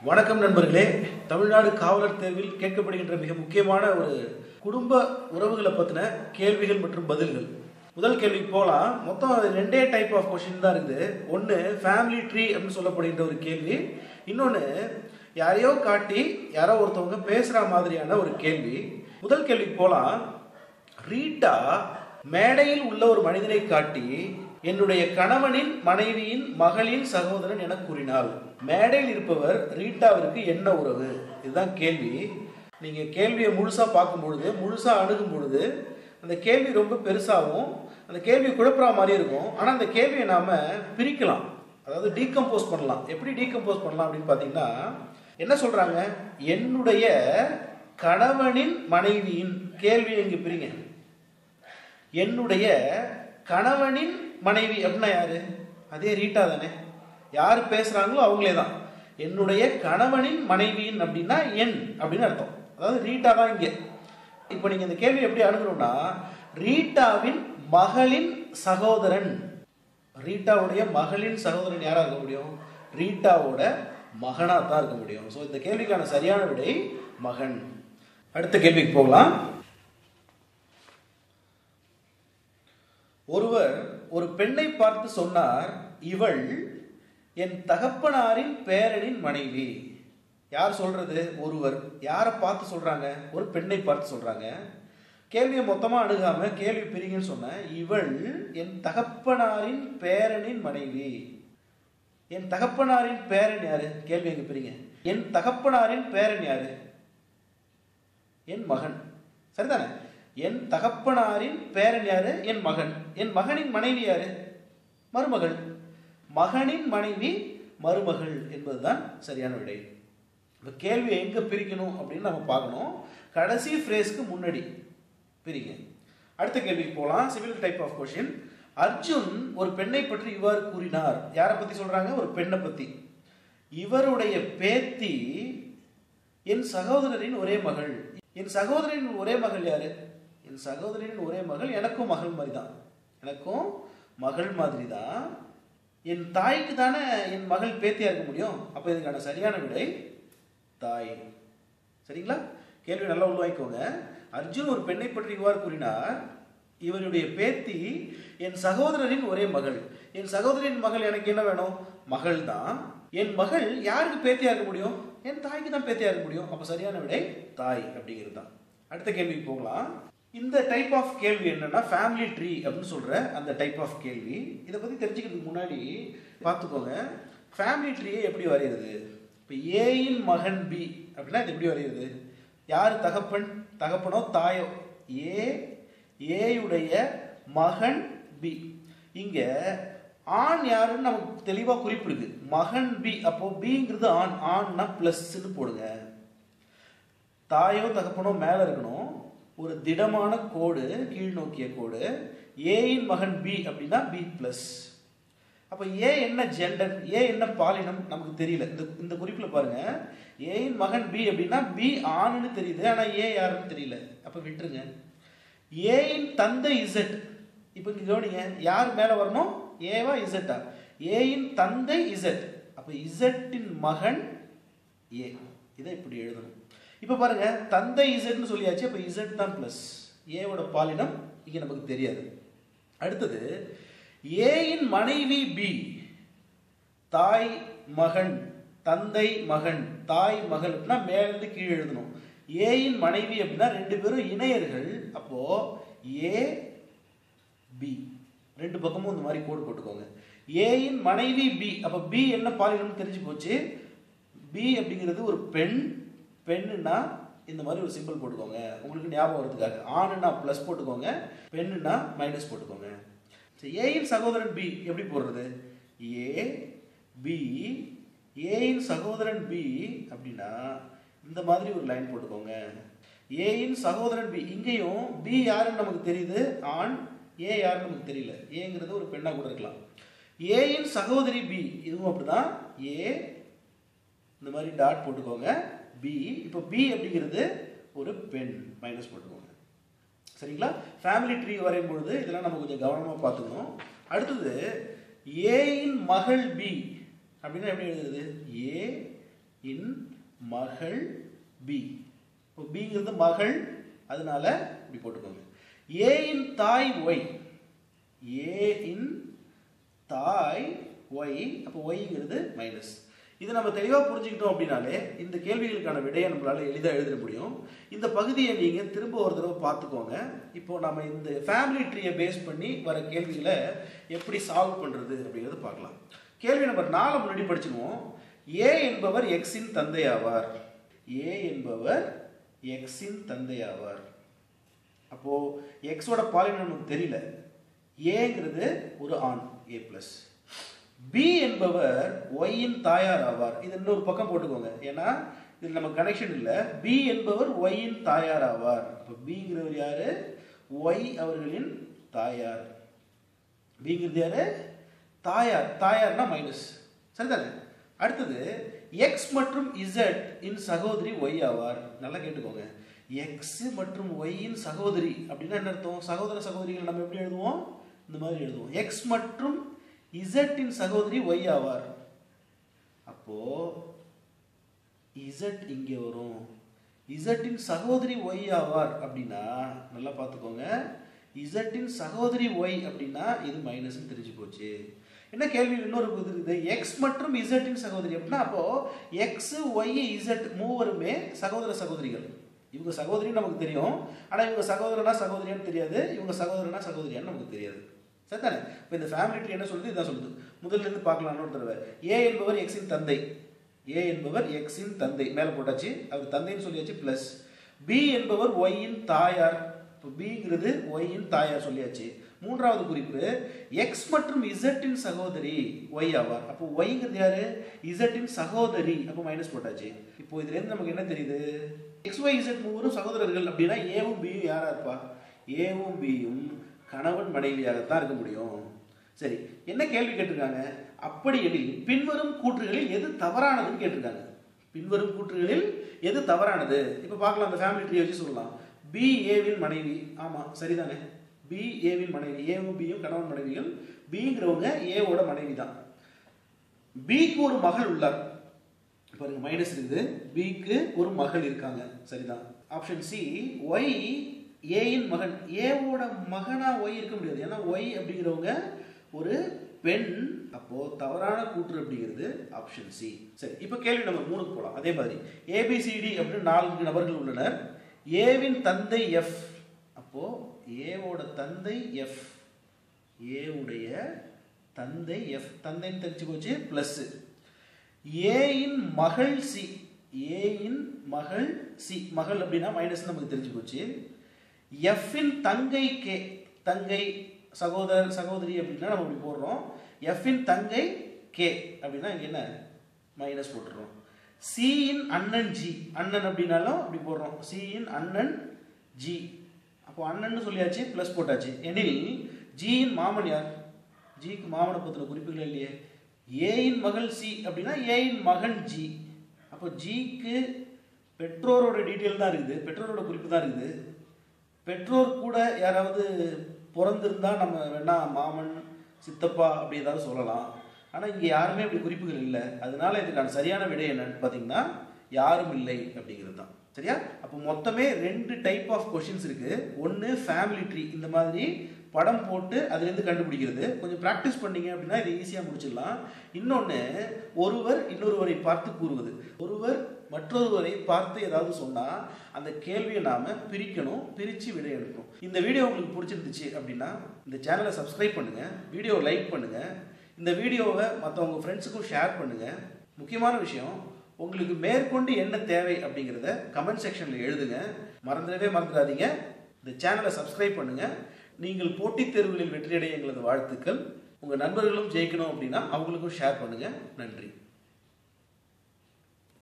வணக்கம் நண்பர்களே. தமிழ்நாடு காவலர் தேர்வில் கேட்கப்படுகின்ற மிக முக்கியமான ஒரு குடும்ப உறவுகளை பற்றின கேள்விகள் மற்றும் பதில்கள். முதல் கேள்விக்கு போகலாம். மொத்தம் அது ரெண்டே டைப் ஆஃப் கொஸ்டின் தான் இருக்குது. ஒன்று ஃபேமிலி ட்ரீ அப்படின்னு சொல்லப்படுகின்ற ஒரு கேள்வி, இன்னொன்று யாரையோ காட்டி யாரோ ஒருத்தவங்க பேசுகிற மாதிரியான ஒரு கேள்வி. முதல் கேள்விக்கு போகலாம். ரீட்டா மேடையில் உள்ள ஒரு மனிதனை காட்டி என்னுடைய கணவனின் மனைவியின் மகளின் சகோதரன் என கூறினாள். மேடையில் இருப்பவர் ரீட்டாவிற்கு என்ன உறவு? இதுதான் கேள்வி. நீங்கள் கேள்வியை முழுசாக பார்க்கும் பொழுது, முழுசாக அணுகும் பொழுது அந்த கேள்வி ரொம்ப பெருசாகவும் அந்த கேள்வி குழப்பற மாதிரி இருக்கும். ஆனால் அந்த கேள்வியை நாம் பிரிக்கலாம், அதாவது டீகம்போஸ் பண்ணலாம். எப்படி டீகம்போஸ் பண்ணலாம் அப்படின்னு பார்த்தீங்கன்னா, என்ன சொல்கிறாங்க? என்னுடைய கணவனின் மனைவியின் கேள்வி இங்கே பிரிங்க. என்னுடைய கணவனின் மனைவி அப்படின்னா யாரு? அதே ரீட்டா தானே. யார் பேசுறாங்களோ அவங்களே தான். என்னுடைய கணவனின் மனைவியின் அப்படின்னா என் அப்படின்னு அர்த்தம். அதாவது ரீட்டா தான் இங்கே. இப்போ நீங்க இந்த கேள்வி எப்படி அணுகணும்னா, ரீட்டாவின் மகளின் சகோதரன், ரீட்டாவுடைய மகளின் சகோதரன் யாரா இருக்க முடியும்? ரீட்டாவோட மகனா தான் இருக்க முடியும். ஸோ இந்த கேள்விக்கான சரியான விடை மகன். அடுத்த கேள்விக்கு போகலாம். ஒருவர் ஒரு பெண்ணை பார்த்து சொன்னார், இவள் என் தகப்பனாரின் பேரனின் மனைவி. யார் சொல்றது? ஒருவர். யாரை பார்த்து சொல்றாங்க? ஒரு பெண்ணை பார்த்து சொல்றாங்க. கேள்வியை மொத்தமா அணுகாம கேள்வி பிரிங்கன்னு சொன்ன. இவள் என் தகப்பனாரின் பேரனின் மனைவி. என் தகப்பனாரின் பேரன் யாரு? கேள்வி எங்க பிரிங்க. என் தகப்பனாரின் பேரன் யாரு? என் மகன். சரிதானே? என் தகப்பனாரின் பேரன் யாரு? என் மகன். என் மகனின் மனைவி யாரு? மருமகள். மகனின் மனைவி மருமகள் என்பதுதான் சரியான விடை. இப்போ கேள்வியை எங்க பிரிக்கணும் அப்படின்னு நம்ம பார்க்கணும். கடைசி ஃப்ரேஸ்க்கு முன்னாடி பிரிங்க. அடுத்த கேள்விக்கு போகலாம். Civil type of question. Arjun ஒரு பெண்ணை பற்றி இவ்வாறு கூறினார். யாரை பத்தி சொல்றாங்க? ஒரு பெண்ணை பத்தி. இவருடைய பேத்தி என் சகோதரரின் ஒரே மகள். என் சகோதரின் ஒரே மகள் யாரு? என் சகோதரின் ஒரே மகள் எனக்கும் மகள் மாதிரி தான். எனக்கும் மகள் மாதிரி தான். என் தாய்க்கு தானே என் மகள் பேத்தியா இருக்க முடியும். அப்ப இதுக்கான சரியான விடை தாய். சரிங்களா? கேள்வி நல்லா உள்வாங்கிக்கோங்க. அர்ஜுன் ஒரு பெண்ணை பற்றி இவ்வாறு கூறினார், இவருடைய பேத்தி என் சகோதரரின் ஒரே மகள். என் சகோதரின் மகள் எனக்கு என்ன வேணும்? மகள் தான். என் மகள் யாருக்கு பேத்தியா இருக்க முடியும்? என் தாய்க்கு தான் பேத்தியா இருக்க முடியும். அப்ப சரியான விடை தாய் அப்படிங்கிறது தான். அடுத்த கேள்விக்கு போகலாம். இந்த டைப் ஆஃப் கேள்வி என்னன்னா ஃபேமிலி ட்ரீ அப்படின்னு சொல்ற அந்த டைப் ஆஃப் கேள்வி. இதை பத்தி தெரிஞ்சுக்கிறதுக்கு முன்னாடி பார்த்துக்கோங்க, ஃபேமிலி ட்ரீயை எப்படி வரைகிறது. இப்போ ஏயின் மகன் பி அப்படின்னா இது எப்படி வரைகிறது? யார் தகப்பன்? தகப்பனோ தாயோ? ஏயுடைய மகன் பி. இங்க ஆண் யாருன்னு நமக்கு தெளிவா குறிப்பிடுது, மகன் பி. அப்போ பிங்கிறது ஆண். ஆண்னா பிளஸ்ன்னு போடுங்க. தாயோ தகப்பனோ மேல இருக்கணும். ஒரு திடமான கோடு, கீழ் நோக்கிய கோடு. ஏயின் மகன் பி அப்படின்னா பி பிளஸ். அப்ப ஏ என்ன ஜெண்டர், ஏ என்ன பாலினம் நமக்கு தெரியல. இந்த குறிப்புல பாருங்க, ஏயின் மகன் பி அப்படின்னா பி ஆணுன்னு தெரியுது, ஆனா ஏ யாருன்னு தெரியல. அப்ப விட்டுருங்க. ஏயின் தந்தை இசட். இப்ப இங்க கவனிங்க, யார் மேல வரணும்? ஏவா இசட்டா? ஏயின் தந்தை இசட். அப்ப இசட்டின் மகன் ஏ. இதை இப்படி எழுதணும். இப்ப பாருங்க, தந்தை இசட்னு சொல்லியாச்சு. அப்ப இசட் தான் பிளஸ். ஏவோட பாலினம் இங்க நமக்கு தெரியாது. அடுத்தது ஏயின் மனைவி பி. தாய் மகன், தந்தை மகன், தாய் மகள் அப்படின்னா மேலிருந்து கீழே எழுதணும். ஏயின் மனைவி அப்படின்னா ரெண்டு பேரும் இணையர்கள். அப்போ ஏ பி ரெண்டு பக்கமும் இந்த மாதிரி கோடு போட்டுக்கோங்க. ஏயின் மனைவி பி. அப்ப பி என்ன பாலினம் தெரிஞ்சு போச்சு. பி அப்படிங்கிறது ஒரு பெண். பெண்ணுன்னா இந்த மாதிரி ஒரு சிம்பிள் போட்டுக்கோங்க, உங்களுக்கு ஞாபகம் வரதுக்காக. ஆணுன்னா பிளஸ் போட்டுக்கோங்க, பெண்ணுன்னா மைனஸ் போட்டுக்கோங்க. ஏயின் சகோதரன் பி எப்படி போடுறது? ஏ பி. ஏயின் சகோதரன் பி அப்படின்னா இந்த மாதிரி ஒரு லைன் போட்டுக்கோங்க. ஏயின் சகோதரன் பி. இங்கேயும் பி யாருன்னு நமக்கு தெரியுது, ஆண். ஏ யாருன்னு நமக்கு தெரியல. ஏங்கிறது ஒரு பெண்ணா கூட இருக்கலாம். ஏயின் சகோதரி பி. இதுவும் அப்படிதான். ஏ இந்த மாதிரி டாட் போட்டுக்கோங்க. பி. இப்போ பி அப்படிங்கிறது ஒரு பெண், மைனஸ் போட்டுக்கோங்க. சரிங்களா? ஃபேமிலி ட்ரீ வரையும் பொழுது இதெல்லாம் நம்ம கொஞ்சம் கவனமா பார்த்துக்கணும். அடுத்தது ஏயின் மகள் பி அப்படின்னா எப்படி எழுதுறது? ஏ இன் மகள் பி. இப்போ பிங்கிறது மகள், அதனால இப்படி போட்டுக்கோங்க. ஏ இன் தாய் ஒய், ஏ இன் தாய் ஒய், அப்போ ஒய்ங்கிறது மைனஸ். இது நம்ம தெளிவாக புரிஞ்சுக்கிட்டோம் அப்படின்னாலே இந்த கேள்விகளுக்கான விடையை நம்மளால எளிதாக எழுத முடியும். இந்த பகுதியை நீங்கள் திரும்ப ஒரு தடவை பார்த்துக்கோங்க. இப்போ நம்ம இந்த ஃபேமிலி ட்ரீயை பேஸ் பண்ணி வர கேள்விகளை எப்படி சால்வ் பண்ணுறது அப்படிங்கிறது பார்க்கலாம். கேள்வி நம்பர் 4 முன்னாடி படிச்சிருவோம். ஏ என்பவர் எக்ஸின் தந்தை ஆவார். ஏ என்பவர் எக்ஸின் தந்தை ஆவார். அப்போ எக்ஸோட பாலினம் நமக்கு தெரியல. ஏங்கிறது ஒரு ஆண், ஏ பிளஸ். பி என்பவர் ஒய்யின் தாயார் ஆவார். இது இன்னொரு பக்கம் போட்டுக்கோங்க, ஏன்னா இது நம்ம கனெக்ஷன் இல்லை. பி என்பவர் ஒய்யின் தாயார் ஆவார். அப்போ பிங்கிறவர் யாரு? ஒய் அவர்களின் தாயார். பிங்கிறது யாரு? தாயார். தாயார்னா மைனஸ், சரிதானே? அடுத்தது எக்ஸ் மற்றும் இசட் இன் சகோதரி ஒய் ஆவார். நல்லா கேட்டுக்கோங்க. எக்ஸ் மற்றும் ஒய்யின் சகோதரி அப்படின்னா என்ன அர்த்தம்? சகோதர சகோதரிகள் நம்ம எப்படி எழுதுவோம்? இந்த மாதிரி எழுதுவோம். எக்ஸ் மற்றும் இசட்டின் சகோதரி ஒய் ஆவார். அப்போ இசட் இங்கே வரும். இசட்டின் சகோதரி ஒய் ஆவார் அப்படின்னா நல்லா பார்த்துக்கோங்க. இசட்டின் சகோதரி ஒய் அப்படின்னா இது மைனஸ் தெரிஞ்சு போச்சு. என்ன கேள்வி இன்னொரு இருக்குது, எக்ஸ் மற்றும் இசட்டின் சகோதரி அப்படின்னா அப்போ எக்ஸ் ஒய் இசட் மூவருமே சகோதர சகோதரிகள். இவங்க சகோதரின்னு நமக்கு தெரியும், ஆனால் இவங்க சகோதரனா சகோதரியான்னு தெரியாது, இவங்க சகோதரனா சகோதரியான்னு நமக்கு தெரியாது, சரிதானே? இப்போ இந்த ஃபேமிலி ட்ரீ என்ன சொல்லுது? இதான் சொல்லுது. முதல்ல இருந்து பார்க்கலாம் ஒரு தடவை. ஏ என்பவர் எக்ஸின் தந்தை. ஏ என்பவர் எக்ஸின் தந்தை மேலே போட்டாச்சு, அவர் தந்தைன்னு சொல்லியாச்சு. பிளஸ் பி என்பவர் ஒய்யின் தாயார். இப்போ பிங்கிறது ஒய்யின் தாயார் சொல்லியாச்சு. மூன்றாவது குறிப்பு, எக்ஸ் மற்றும் இசட்டின் சகோதரி ஒய் ஆவார். அப்போ ஒய்ங்கிறது யாரு? இசட்டின் சகோதரி. அப்போ மைனஸ் போட்டாச்சு. இப்போ இதுல இருந்து நமக்கு என்ன தெரியுது? எக்ஸ் ஒய் இசட் மூவரும் சகோதரர்கள் அப்படின்னா ஏவும் பியும் யாரா இருப்பா? ஏவும் பியும் கணவன் மனைவியாகத்தான் இருக்க முடியும். சரி, என்ன கேள்வி கேட்டிருக்காங்க? அப்படி எனில் பின்வரும் கூற்றுகளில் எது தவறானதுன்னு கேட்டிருக்காங்க. பின்வரும் கூற்றுகளில் எது தவறானது? இப்போ பார்க்கலாம். அந்த ஃபேமிலி ட்ரீ வச்சு சொல்லலாம். பி ஏவின் மனைவி. ஆமாம், சரிதானே? பி ஏவின் மனைவி. ஏவும் பியும் கணவன் மனைவிகள். பிங்கிறவங்க ஏவோட மனைவி தான். பிக்கு ஒரு மகள் உள்ளார். பாருங்க, மைனஸ் இருக்குது. பிக்கு ஒரு மகள் இருக்காங்க, சரிதான். ஆப்ஷன் சி, ஒய் ஏயின் மகன். ஏவோட மகனா ஒய் இருக்க முடியாது, ஏன்னா ஒய் அப்படிங்கிறவங்க ஒரு பெண். அப்போ தவறான கூற்று அப்படிங்கிறது ஆப்ஷன் சி. சரி, இப்போ கேள்வி நம்பர் 3க்கு போகலாம். அதே மாதிரி ஏபிசிடி அப்படின்னு 4 நபர்கள் உள்ளனர். ஏவின் தந்தை எஃப். அப்போ ஏவோட தந்தை எஃப். ஏவுடைய தந்தை எஃப். தந்தைன்னு தெரிஞ்சு போச்சு. பிளஸ் ஏயின் மகள் சி. ஏயின் மகள் சி. மகள் அப்படின்னா மைனஸ் நமக்கு தெரிஞ்சு போச்சு. எஃப்பின் தங்கை கே. தங்கை சகோதரர் சகோதரி அப்படின்னா நம்ம இப்படி போடுறோம். எஃப்பின் தங்கை கே அப்படின்னா இங்கே என்ன? மைனஸ் போட்டுறோம். சியின் அண்ணன் ஜி. அண்ணன் அப்படின்னாலும் அப்படி போடுறோம். சியின் அண்ணன் ஜி. அப்போ அண்ணன் சொல்லியாச்சு, பிளஸ் போட்டாச்சு. எனில் ஜியின் மாமன் யார்? ஜிக்கு மாமனை பற்றின குறிப்புகள் இல்லையே. ஏயின் மகள் சி அப்படின்னா ஏயின் மகன் ஜி. அப்போ ஜிக்கு பெற்றோரோட டீட்டெயில் தான் இருக்குது, பெற்றோரோட குறிப்பு தான் இருக்குது. பெற்றோர் கூட யாராவது பிறந்திருந்தா நம்ம வேணா மாமன் சித்தப்பா அப்படி ஏதாவது சொல்லலாம். ஆனால் இங்கே யாருமே அப்படி குறிப்புகள் இல்லை. அதனால இதுக்கான சரியான விடை என்னன்னு பார்த்தீங்கன்னா யாரும் இல்லை அப்படிங்கிறது தான். சரியா? அப்போ மொத்தமே 2 டைப் ஆஃப் கொஷின்ஸ் இருக்கு. ஒன்று ஃபேமிலி ட்ரீ, இந்த மாதிரி படம் போட்டு அதுலேருந்து கண்டுபிடிக்கிறது. கொஞ்சம் ப்ராக்டிஸ் பண்ணீங்க அப்படின்னா இதை ஈஸியாக முடிச்சிடலாம். இன்னொன்று, ஒருவர் இன்னொருவரை பார்த்து கூறுவது. ஒருவர் மற்றொருவரை பார்த்து ஏதாவது சொன்னால் அந்த கேள்வியை நாம் பிரிக்கணும், பிரித்து விடை எடுக்கணும். இந்த வீடியோ உங்களுக்கு பிடிச்சிருந்துச்சு அப்படின்னா இந்த சேனலை சப்ஸ்கிரைப் பண்ணுங்கள், வீடியோவை லைக் பண்ணுங்கள், இந்த வீடியோவை மற்றவங்க ஃப்ரெண்ட்ஸுக்கும் ஷேர் பண்ணுங்கள். முக்கியமான விஷயம், உங்களுக்கு மேற்கொண்டு என்ன தேவை அப்படிங்கிறத கமெண்ட் செக்ஷனில் எழுதுங்க. மறந்துடாதீங்க, இந்த சேனலை சப்ஸ்கிரைப் பண்ணுங்கள். நீங்கள் போட்டித் தேர்வுகளில் வெற்றியடைய எங்களது வாழ்த்துக்கள். உங்கள் நண்பர்களும் ஜெயிக்கணும் அப்படின்னா அவங்களுக்கும் ஷேர் பண்ணுங்கள். நன்றி.